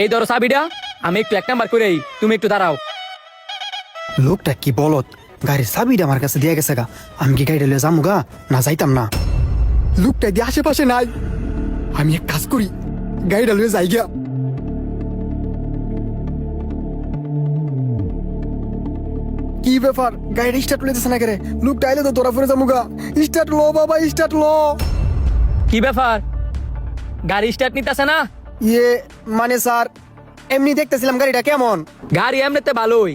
এই ধরো চাবিটা, আমি একটু 1 নাম্বার করে তুমি একটু দাঁড়াও। লোকটা কি বলত, গাড়ির চাবিটা আমার কাছে দিয়ে গেছে গা। আমি কি গাড়িটা লয়ে যাবো গা, না যাইতাম না। লোকটা দিয়ে আশেপাশে নাই, আমি এক কাজ করি, গাড়িটা লয়ে যাই গা। কি ব্যাপার, গাড়িটা স্টার্ট লইতেছে না কেরে? লোকটা আইলে তো তোরা ফিরে যাবো গা। স্টার্ট লো বাবা, স্টার্ট লো। কি ব্যাপার, গাড়ি স্টার্ট নিতেছে না? মানে স্যার, এমনি দেখতেছিলাম গাড়িটা কেমন। গাড়ি এমনিতে ভালোই,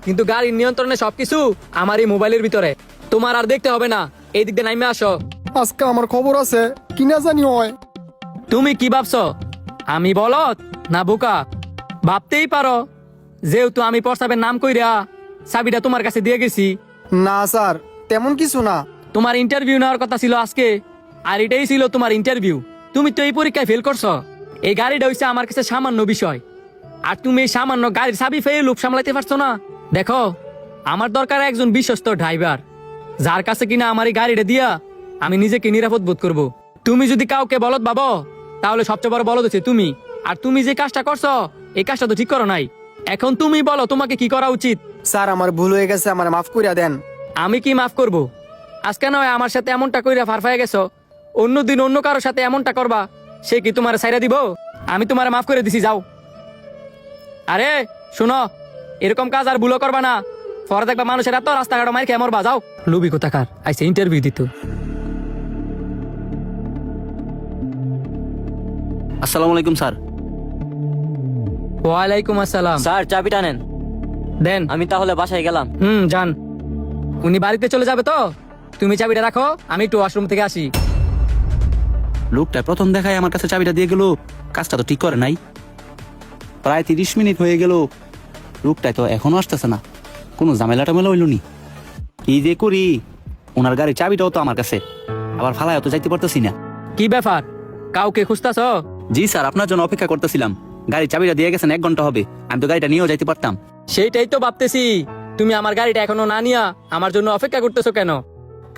কিন্তু গাড়ির নিয়ন্ত্রণে সবকিছু আমার এই মোবাইলের ভিতরে। তোমার আর দেখতে হবে না, এই দিক দিয়ে নাইমে আসো। আজকে আমার খবর আছে, কি না জানি হয়। তুমি কি ভাবছো আমি বলত না বোকা? ভাবতেই পারো যেহেতু আমি প্রস্তাবের নাম কইরা চাবিটা তোমার কাছে দিয়ে গেছি। না স্যার, তেমন কিছু না। তোমার ইন্টারভিউ নেওয়ার কথা ছিল আজকে, আর এটাই ছিল তোমার ইন্টারভিউ। তুমি তো এই পরীক্ষায় ফেল করছো। এই গাড়িটা হইছে আমার কাছে সামান্য বিষয়, আর তুমি এই সামান্য গাড়ির চাবি ফেয়ে লোক সামলাইতে পারছো না। দেখো, আমার দরকার একজন বিশ্বস্ত ড্রাইভার, যার কাছে কিনা আমার এই গাড়িটা দিয়া আমি নিজেকে নিরাপদ বোধ করবো। তুমি যদি কাউকে বলদ ভাবো, তাহলে সবচেয়ে বড় বলদ হচ্ছে তুমি। আর তুমি যে কাজটা করছো, এই কাজটা তো ঠিক করো নাই। এখন তুমি বলো তোমাকে কি করা উচিত। স্যার, আমার ভুল হয়ে গেছে, আমার মাফ করিয়া দেন। আমি কি মাফ করব? আজকে নয় আমার সাথে এমনটা কইরা ফারফায় গেছো, অন্যদিন অন্য কারোর সাথে এমনটা করবা, সে কি তোমার ছাইরা দিব? আমি তোমার মাফ করে দিছি, যাও। আরে শোনো, এরকম কাজ আর ভুলও করবা না। পরে দেখবা মানুষের এত রাস্তাঘাট মার খেয়ে মরবা, যাও। লুবি কোথাকার আইসে ইন্টারভিউ দিত। আসসালামু আলাইকুম স্যার। ওয়ালাইকুম আসসালাম। স্যার চাবিটা নেন। দেন। আমি তাহলে বাসায় গেলাম। যান। উনি বাড়িতে চলে যাবে তো, তুমি চাবিটা রাখো, আমি একটু ওয়াশরুম থেকে আসি। লোকটা প্রথম দেখায় আমার কাছে চাবিটা দিয়ে গেল, কাজটা তো ঠিক করে নাই। প্রায় 30 মিনিট হয়ে গেল, লোকটা তো এখনো আসতেছে না। কোনো ঝামেলা টামেলা হইল নি? কি যে করি, ওনার গাড়ির চাবিটাও তো আমার কাছে, আবার ফালায় তো যাইতে পারতেছি না। কি ব্যাপার, কাউকে খুঁজতাছ? জি স্যার, আপনার জন্য অপেক্ষা করতেছিলাম। গাড়ির চাবিটা দিয়ে গেছেন 1 ঘন্টা হবে, আমি তো গাড়িটা নিয়েও যাইতে পারতাম। সেইটাই তো ভাবতেছি, তুমি আমার গাড়িটা এখনো না নিয়া আমার জন্য অপেক্ষা করতেছো কেন?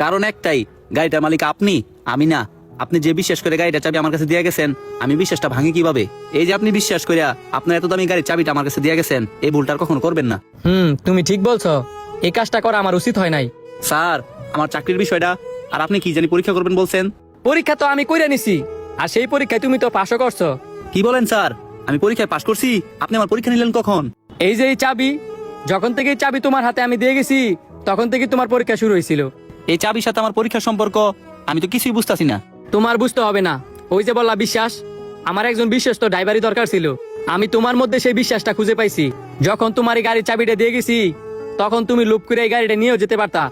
কারণ একটাই, গাড়িটার মালিক আপনি, আমি না। আপনি যে বিশ্বাস করে গাড়িটা চাবি আমার কাছে দিয়ে গেছেন, আমি বিশ্বাসটা ভাঙি কিভাবে? এই যে আপনি বিশ্বাস করে আপনার এত দামি গাড়ির চাবিটা আমার কাছে দিয়ে গেছেন, এই ভুলটা আর কখনো করবেন না। তুমি ঠিক বলছো, এই কাজটা করা আমার উচিত হয় নাই। স্যার, আমার চাকরির বিষয়টা, আর আপনি কি জানি পরীক্ষা করবেন বলছেন। পরীক্ষা তো আমি কইরা নিছি, আর সেই পরীক্ষায় তুমি তো পাশও করছো। কি বলেন স্যার? আমি পরীক্ষায় পাশ করছি, আপনি আমার পরীক্ষা নিলেন কখন? এই যে এই চাবি, যখন থেকে এই চাবি তোমার হাতে আমি দিয়ে গেছি, তখন থেকে তোমার পরীক্ষা শুরু হয়েছিল। এই চাবির সাথে আমার পরীক্ষার সম্পর্ক আমি তো কিছুই বুঝতাছি না। তোমার বুঝতে হবে না, ওই যে বললা বিশ্বাস, আমার একজন বিশ্বস্ত ড্রাইভারই দরকার ছিল। আমি তোমার মধ্যে সেই বিশ্বাসটা খুঁজে পাইছি। যখন তোমার এই গাড়ির চাবিটা দিয়ে গেছি, তখন তুমি লুপ করে এই গাড়িটা নিয়েও যেতে পারতা,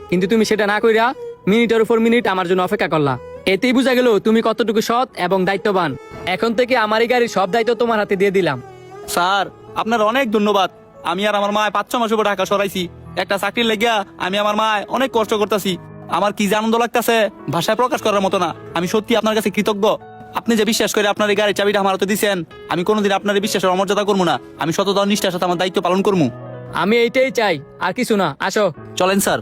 কিন্তু তুমি সেটা না কইরা মিনিটের উপর মিনিট আমার জন্য অপেক্ষা করলা। এতেই বোঝা গেল তুমি কতটুকু সৎ এবং দায়িত্ববান। এখন থেকে আমার এই গাড়ির সব দায়িত্ব তোমার হাতে দিয়ে দিলাম। স্যার, আপনার অনেক ধন্যবাদ। আমি আর আমার মা 5-6 মাস উপর ঢাকা সরাইছি, একটা চাকরির লেগিয়া আমি আমার মা অনেক কষ্ট করতেছি। আমার কি যে আনন্দ লাগতেছে, ভাষায় প্রকাশ করার মতো না। আমি সত্যি আপনার কাছে কৃতজ্ঞ। আপনি যে বিশ্বাস করে আপনার এই গাড়ির চাবিটা আমার হাতে দিয়েছেন, আমি কোনোদিন আপনার এই বিশ্বাসের অমর্যাদা করবো না। আমি সততা ও নিষ্ঠার সাথে আমার দায়িত্ব পালন করবো। আমি এইটাই চাই, আর কিছু না। আসো। চলেন স্যার।